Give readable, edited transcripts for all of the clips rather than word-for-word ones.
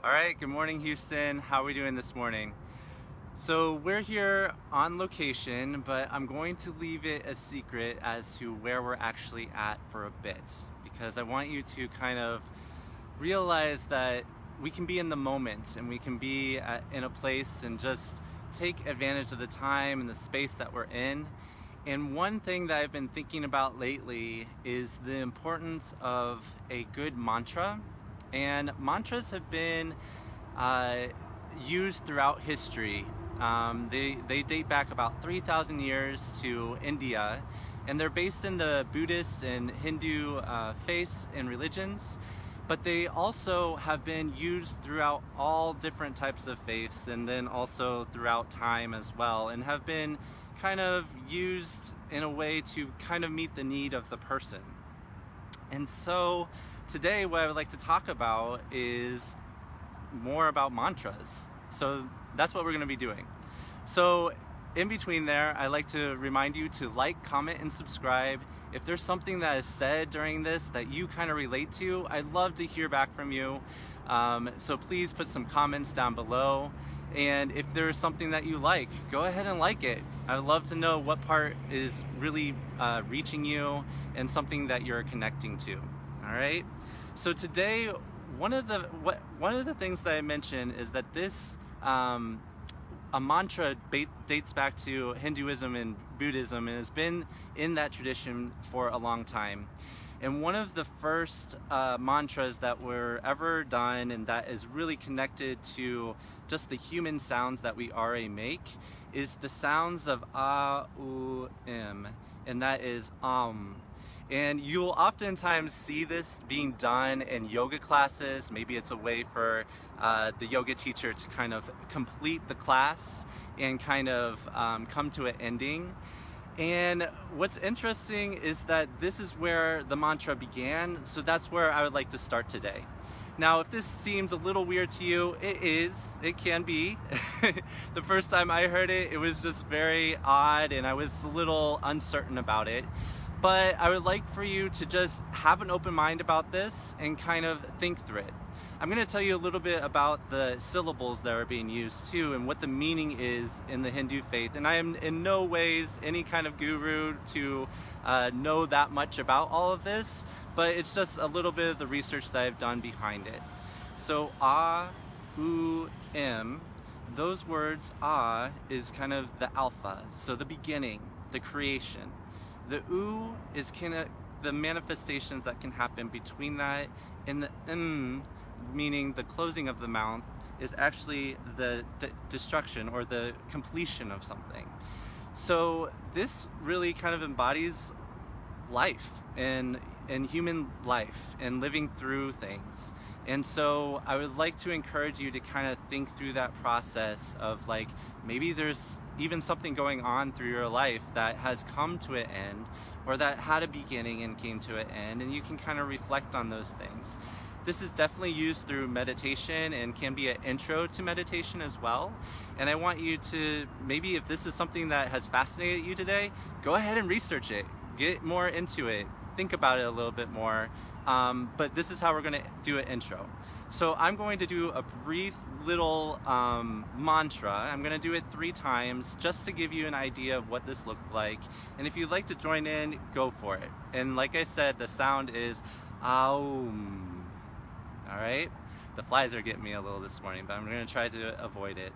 All right, good morning, Houston. How are we doing this morning? So we're here on location, but I'm going to leave it a secret as to where we're actually at for a bit, because I want you to kind of realize that we can be in the moment and we can be in a place and just take advantage of the time and the space that we're in. And one thing that I've been thinking about lately is the importance of a good mantra. And mantras have been used throughout history. They date back about 3,000 years to India, and they're based in the Buddhist and Hindu faiths and religions, but they also have been used throughout all different types of faiths, and then also throughout time as well, and have been kind of used in a way to kind of meet the need of the person. And so today what I would like to talk about is more about mantras. So that's what we're going to be doing. So in between there, I like to remind you to like, comment, and subscribe. If there's something that is said during this that you kind of relate to, I'd love to hear back from you. So please put some comments down below. And if there's something that you like, go ahead and like it. I'd love to know what part is really reaching you and something that you're connecting to. All right. So today, one of the things that I mentioned is that this a mantra dates back to Hinduism and Buddhism and has been in that tradition for a long time. And one of the first mantras that were ever done, and that is really connected to just the human sounds that we already make, is the sounds of ah, u, im, and that is And you'll oftentimes see this being done in yoga classes. Maybe it's a way for the yoga teacher to kind of complete the class and kind of come to an ending. And what's interesting is that this is where the mantra began, so that's where I would like to start today. Now, if this seems a little weird to you, it can be. The first time I heard it, it was just very odd and I was a little uncertain about it. But I would like for you to just have an open mind about this and kind of think through it. I'm going to tell you a little bit about the syllables that are being used too and what the meaning is in the Hindu faith. And I am in no ways any kind of guru to know that much about all of this, but it's just a little bit of the research that I've done behind it. So ah, u, im, those words, ah is kind of the alpha, so the beginning, the creation. The u is kind of the manifestations that can happen between that, and the m, meaning the closing of the mouth, is actually the destruction or the completion of something. So this really kind of embodies life and human life and living through things. And so I would like to encourage you to kind of think through that process of like, maybe there's even something going on through your life that has come to an end, or that had a beginning and came to an end, and you can kind of reflect on those things. This is definitely used through meditation and can be an intro to meditation as well. And I want you to, maybe if this is something that has fascinated you today, go ahead and research it, get more into it, think about it a little bit more. But this is how we're going to do an intro. So I'm going to do a brief little mantra. I'm going to do it 3 times just to give you an idea of what this looks like. And if you'd like to join in, go for it. And like I said, the sound is aum. All right? The flies are getting me a little this morning, but I'm going to try to avoid it.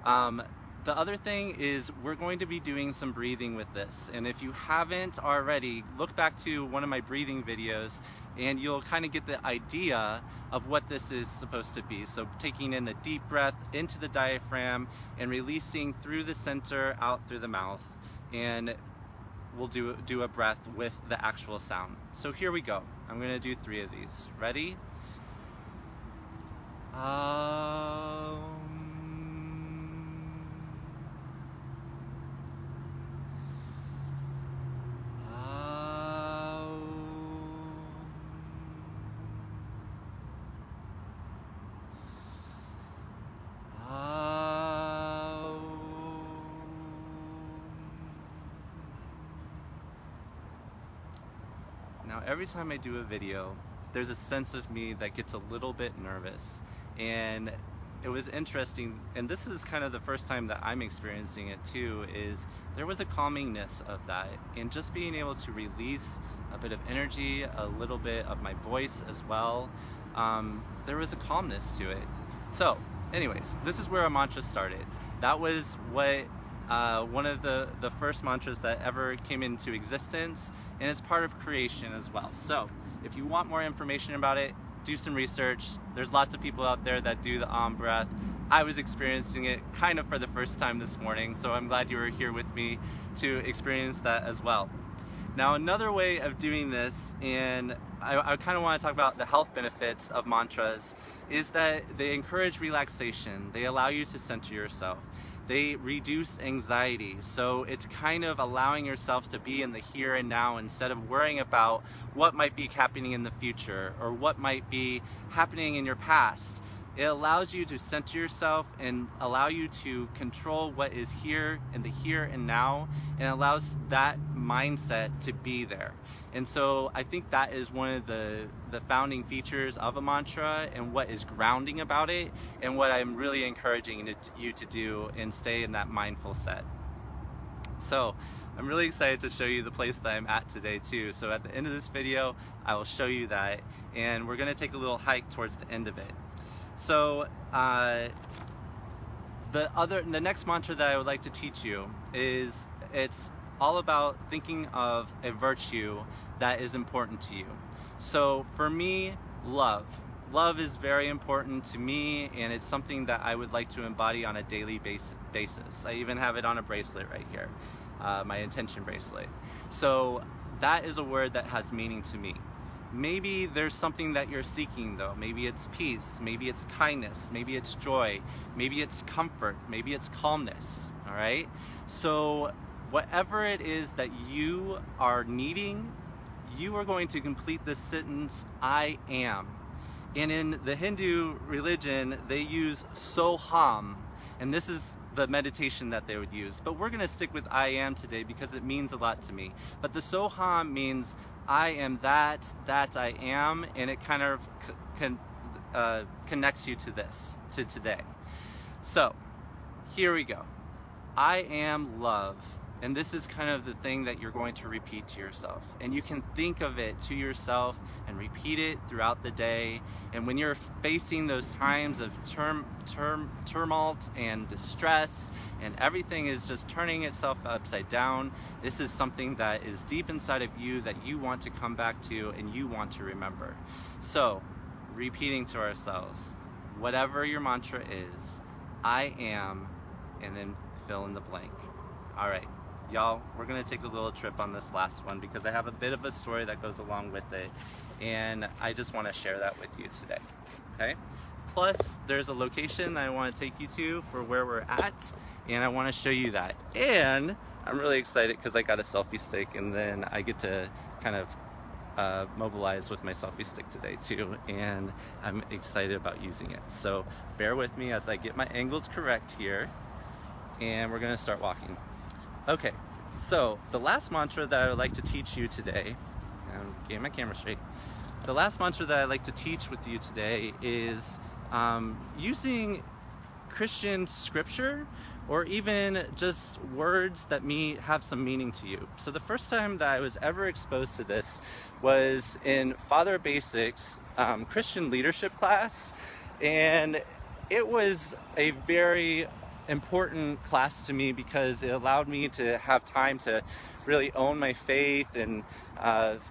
The other thing is we're going to be doing some breathing with this. And if you haven't already, look back to one of my breathing videos and you'll kind of get the idea of what this is supposed to be. So taking in a deep breath into the diaphragm and releasing through the center, out through the mouth. And we'll do a breath with the actual sound. So here we go. I'm going to do 3 of these. Ready? Now every time I do a video, there's a sense of me that gets a little bit nervous. And it was interesting, and this is kind of the first time that I'm experiencing it too, is there was a calmingness of that, and just being able to release a bit of energy, a little bit of my voice as well. There was a calmness to it. So anyways, this is where our mantra started. That was what one of the first mantras that ever came into existence, and it's part of creation as well. So if you want more information about it, do some research. There's lots of people out there that do the breath. I was experiencing it kind of for the first time this morning, so I'm glad you were here with me to experience that as well. Now, another way of doing this, and I kind of want to talk about the health benefits of mantras, is that they encourage relaxation. They allow you to center yourself. They reduce anxiety. So it's kind of allowing yourself to be in the here and now instead of worrying about what might be happening in the future or what might be happening in your past. It allows you to center yourself and allow you to control what is here in the here and now, and allows that mindset to be there. And so I think that is one of the founding features of a mantra, and what is grounding about it, and what I'm really encouraging you to do and stay in that mindful set. So I'm really excited to show you the place that I'm at today too. So at the end of this video, I will show you that, and we're gonna take a little hike towards the end of it. So the next mantra that I would like to teach you is, it's all about thinking of a virtue that is important to you. So for me, love. Love is very important to me, and it's something that I would like to embody on a daily basis. I even have it on a bracelet right here, my intention bracelet. So that is a word that has meaning to me. Maybe there's something that you're seeking though. Maybe it's peace, maybe it's kindness, maybe it's joy, maybe it's comfort, maybe it's calmness, all right? So whatever it is that you are needing, you are going to complete this sentence, I am. And in the Hindu religion, they use soham, and this is the meditation that they would use. But we're gonna stick with I am today because it means a lot to me. But the soham means I am that I am, and it kind of connects you to this, to today. So here we go. I am love. And this is kind of the thing that you're going to repeat to yourself. And you can think of it to yourself and repeat it throughout the day. And when you're facing those times of tumult and distress, and everything is just turning itself upside down, this is something that is deep inside of you that you want to come back to and you want to remember. So, repeating to ourselves, whatever your mantra is, I am, and then fill in the blank. All right. Y'all, we're gonna take a little trip on this last one because I have a bit of a story that goes along with it, and I just want to share that with you today, okay? Plus, there's a location I want to take you to for where we're at, and I want to show you that. And I'm really excited because I got a selfie stick, and then I get to kind of mobilize with my selfie stick today too, and I'm excited about using it. So bear with me as I get my angles correct here, and we're gonna start walking. Okay, so the last mantra that I would like to teach you today, and getting my camera straight, the last mantra that I'd like to teach with you today is using Christian scripture, or even just words that have some meaning to you. So the first time that I was ever exposed to this was in Father Basics Christian leadership class, and it was a very important class to me because it allowed me to have time to really own my faith and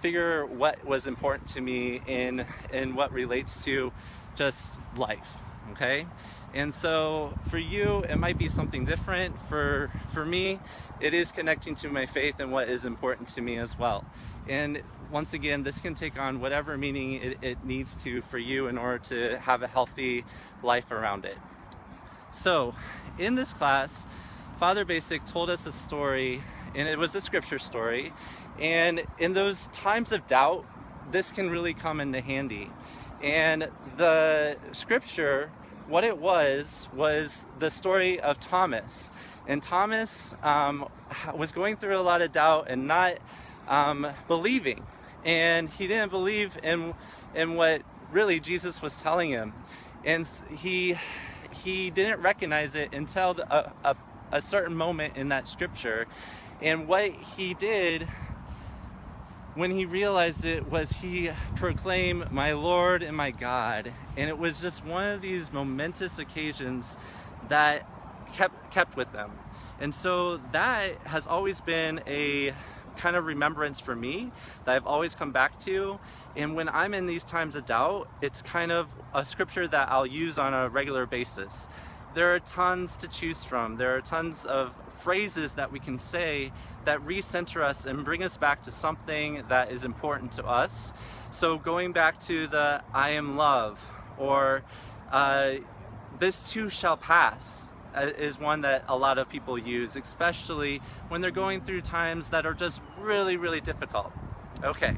figure what was important to me in what relates to just life, okay? And so for you, it might be something different. For me, it is connecting to my faith and what is important to me as well. And once again, this can take on whatever meaning it needs to for you in order to have a healthy life around it. So in this class, Father Basic told us a story, and it was a scripture story. And in those times of doubt, this can really come into handy. And the scripture, what it was the story of Thomas. And Thomas was going through a lot of doubt and not believing. And he didn't believe in what really Jesus was telling him. And he didn't recognize it until a certain moment in that scripture. And what he did when he realized it was he proclaimed, "My Lord and my God." And it was just one of these momentous occasions that kept with them. And so that has always been a kind of remembrance for me that I've always come back to. And when I'm in these times of doubt, it's kind of a scripture that I'll use on a regular basis. There are tons to choose from. There are tons of phrases that we can say that recenter us and bring us back to something that is important to us. So going back to the "I am love," or "this too shall pass," is one that a lot of people use, especially when they're going through times that are just really, really difficult. Okay,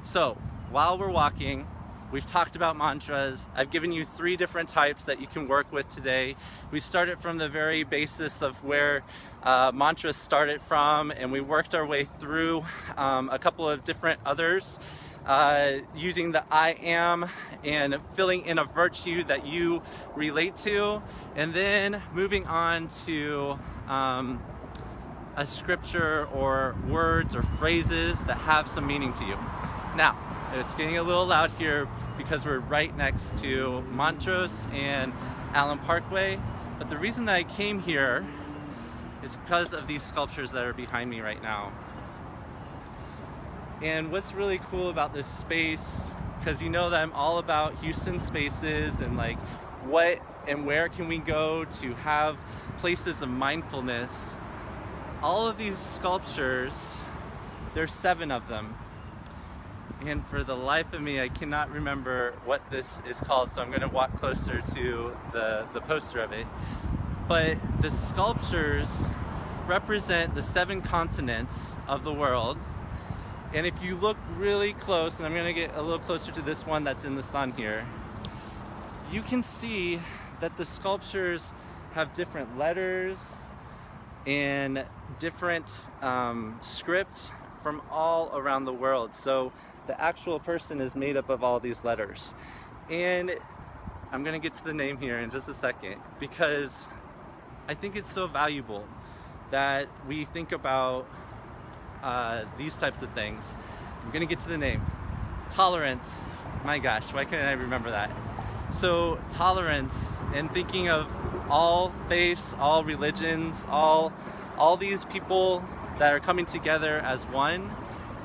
so while we're walking, we've talked about mantras. I've given you 3 different types that you can work with today. We started from the very basis of where mantras started from, and we worked our way through a couple of different others, using the "I am" and filling in a virtue that you relate to, and then moving on to a scripture or words or phrases that have some meaning to you. Now, it's getting a little loud here because we're right next to Montrose and Allen Parkway, but the reason that I came here is because of these sculptures that are behind me right now. And what's really cool about this space, because you know that I'm all about Houston spaces and like what and where can we go to have places of mindfulness. All of these sculptures, there's 7 of them. And for the life of me, I cannot remember what this is called, so I'm going to walk closer to the poster of it. But the sculptures represent the 7 continents of the world. And if you look really close, and I'm going to get a little closer to this one that's in the sun here, you can see that the sculptures have different letters and different script from all around the world. So the actual person is made up of all these letters. And I'm going to get to the name here in just a second, because I think it's so valuable that we think about these types of things. I'm going to get to the name. Tolerance. My gosh, why couldn't I remember that? So tolerance, and thinking of all faiths, all religions, all these people that are coming together as one.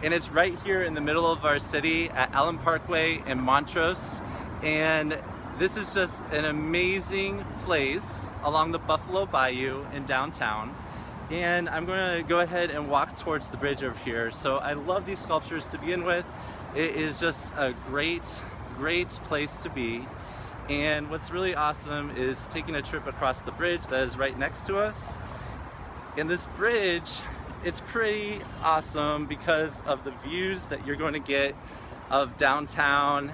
And it's right here in the middle of our city at Allen Parkway and Montrose. And this is just an amazing place along the Buffalo Bayou in downtown. And I'm going to go ahead and walk towards the bridge over here. So I love these sculptures to begin with. It is just a great, great place to be. And what's really awesome is taking a trip across the bridge that is right next to us. And this bridge, it's pretty awesome because of the views that you're going to get of downtown.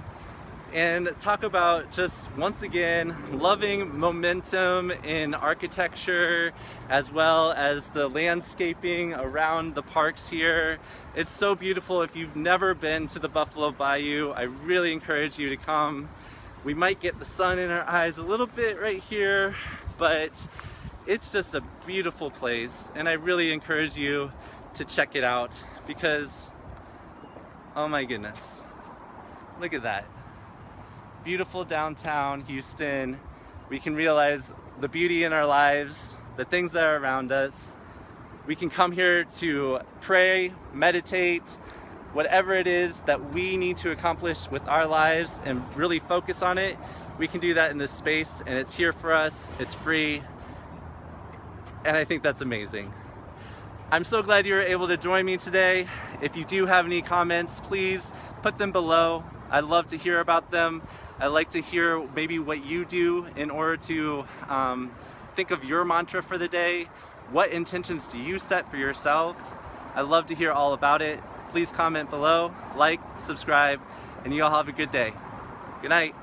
And talk about just, once again, loving momentum in architecture as well as the landscaping around the parks here. It's so beautiful. If you've never been to the Buffalo Bayou, I really encourage you to come. We might get the sun in our eyes a little bit right here, but it's just a beautiful place, and I really encourage you to check it out because, oh my goodness, look at that. Beautiful downtown Houston. We can realize the beauty in our lives, the things that are around us. We can come here to pray, meditate, whatever it is that we need to accomplish with our lives and really focus on it. We can do that in this space, and it's here for us. It's free, and I think that's amazing. I'm so glad you were able to join me today. If you do have any comments, please put them below. I'd love to hear about them. I'd like to hear maybe what you do in order to think of your mantra for the day. What intentions do you set for yourself? I'd love to hear all about it. Please comment below, like, subscribe, and you all have a good day. Good night.